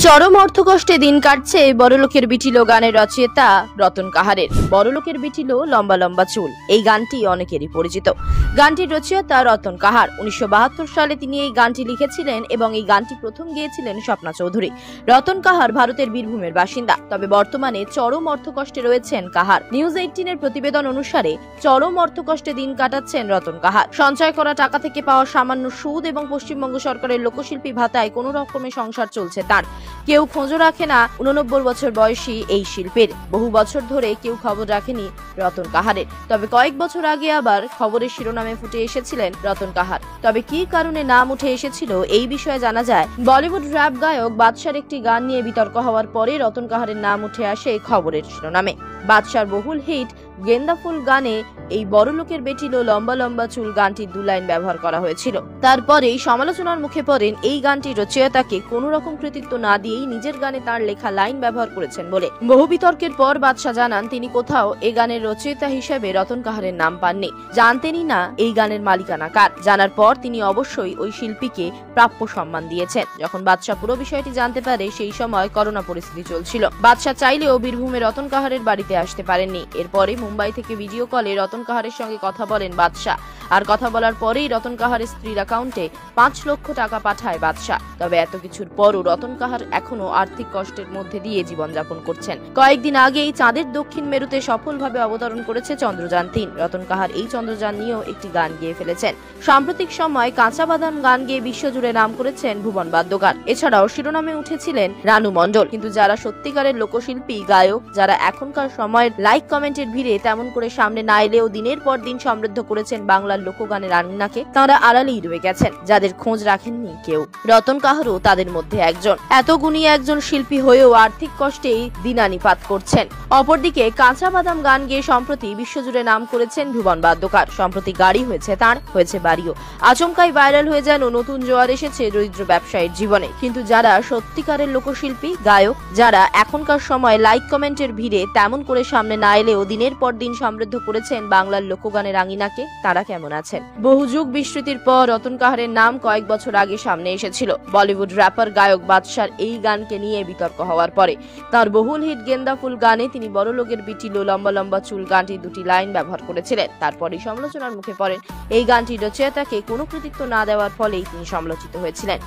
চরম অর্থকষ্টে দিন কাটছে বড়লোকের বিটিলো গানের রচয়িতা রতন কাহারের। বড়লোকের বিটিলো লম্বা লম্বা চুল, এই গানটি অনেকেরই পরিচিত। গানটির রচয়িতা রতন কাহার। 1972 সালে তিনি এই গানটি লিখেছিলেন এবং এই গানটি প্রথম গেয়েছিলেন স্বপ্না চৌধুরী। রতন কাহার ভারতের বীরভূমের বাসিন্দা, তবে বর্তমানে চরম অর্থকষ্টে রয়েছেন কাহার। নিউজ 18 এর প্রতিবেদন অনুসারে চরম অর্থকষ্টে দিন কাটাচ্ছেন রতন কাহার। সঞ্চয় করা টাকা থেকে পাওয়া সামান্য সুদ এবং পশ্চিমবঙ্গ সরকারের লোকশিল্পী ভাতায় কোনো রকমের সংসার চলছে তার। কেউ খোঁজও রাখে না 89 বছর বয়সী এই শিল্পীর। বহু বছর ধরে কেউ খবর রাখেনি রতন কাহারের। তবে কয়েক বছর আগে আবার খবরের শিরোনামে ফুটে এসেছিলেন রতন কাহার। তবে কি কারণে নাম উঠে এসেছিল এই বিষয়ে জানা যায়, বলিউড র‍্যাপ গায়ক বাদশার একটি গান নিয়ে বিতর্ক হওয়ার পরে রতন কাহারের নাম উঠে আসে খবরের শিরোনামে। বাদশার বহুল হিট গেন্দা ফুল গানে এই বড়লোকের বেটিলো লম্বা লম্বা চুল গানটির 2 লাইন ব্যবহার করা হয়েছিল। তারপরেই সমালোচনার মুখে পড়েন এই গানটির রচয়িতাকে কোনো রকম কৃতিত্ব না দিয়েই নিজের গানে তার লেখা লাইন ব্যবহার করেছেন বলে। বহু বিতর্কের পর বাদশা জানান তিনি কোথাও এই গানের রচয়িতা হিসেবে রতন কাহারের নাম পাননি, জানতেনই না এই গানের মালিকানা কার। জানার পর তিনি অবশ্যই ওই শিল্পীকে প্রাপ্য সম্মান দিয়েছেন। যখন বাদশা পুরো বিষয়টি জানতে পারে সেই সময় করোনা পরিস্থিতি চলছিল। বাদশা চাইলেও বীরভূমে রতন কাহারের বাড়িতে আসতে পারেননি। এরপরে মুম্বাই থেকে ভিডিও কলে রতন কাহারের সঙ্গে কথা বলেন বাদশা। আর কথা বলার পরেই রতন কাহারের স্ত্রীর অ্যাকাউন্টে 5 লক্ষ টাকা পাঠায় বাদশা। তবে এত কিছুর পরও রতন কাহার এখনো আর্থিক কষ্টের মধ্যে দিয়ে জীবনযাপন করছেন। কয়েকদিন আগেই চাঁদের দক্ষিণ মেরুতে সফলভাবে অবতরণ করেছে চন্দ্রযান 3। রতন কাহার এই চন্দ্রযান নিয়েও একটি গান গেয়ে ফেলেছেন। সাম্প্রতিক সময় কাঁচা বাদাম গান গেয়ে বিশ্বজুড়ে নাম করেছেন ভুবন বাদ্যকার। এছাড়াও শিরোনামে উঠেছিলেন রানু মণ্ডল। কিন্তু যারা সত্যিকারের লোকশিল্পী গায়ক, যারা এখনকার সময়ের লাইক কমেন্টের ভিড়ে তেমন করে সামনে না এলেও দিনের পর দিন সমৃদ্ধ করেছেন বাংলার লোকগানের আঙিনাকে, তারা আড়ালেই রয়ে গেছেন, যাদের খোঁজ রাখেননি কেউ। রতন কাহারও তাদের মধ্যে একজন। এত গুণী একজন শিল্পী হয়েও আর্থিক কষ্টেই দিনানিপাত করছেন। অপরদিকে কাঁচা বাদাম গান গেয়ে সম্প্রতি বিশ্বজুড়ে নাম করেছেন ভুবন বাদ্যকার। সম্প্রতি গাড়ি হয়েছে তার, হয়েছে বাড়িও। আচমকাই ভাইরাল হয়ে যেন নতুন জোয়ার এসেছে দরিদ্র ব্যবসায়ীর জীবনে। কিন্তু যারা সত্যিকারের লোকশিল্পী গায়ক, যারা এখনকার সময় লাইক কমেন্টের ভিড়ে তেমন করে সামনে না এলেও দিনের পর দিন সমৃদ্ধ করেছেন বাংলার লোকগানের আঙিনাকে, তারা কেমন আছেন? বহু যুগ বিস্তৃতির পর রতন কাহারের নাম কয়েক বছর আগে সামনে এসেছিল বলিউড র্যাপার গায়ক বাদশার এই গানকে নিয়ে বিতর্ক হওয়ার পরে। তার বহুল হিট গেন্দা ফুল গানে তিনি বড়লোকের বিটিলো লম্বা লম্বা চুল গানটির 2টি লাইন ব্যবহার করেছিলেন। তারপরেই সমালোচনার মুখে পড়েন এই গানটির রচয়িতাকে কোনো কৃতিত্ব না দেওয়ার ফলেই তিনি সমালোচিত হয়েছিলেন।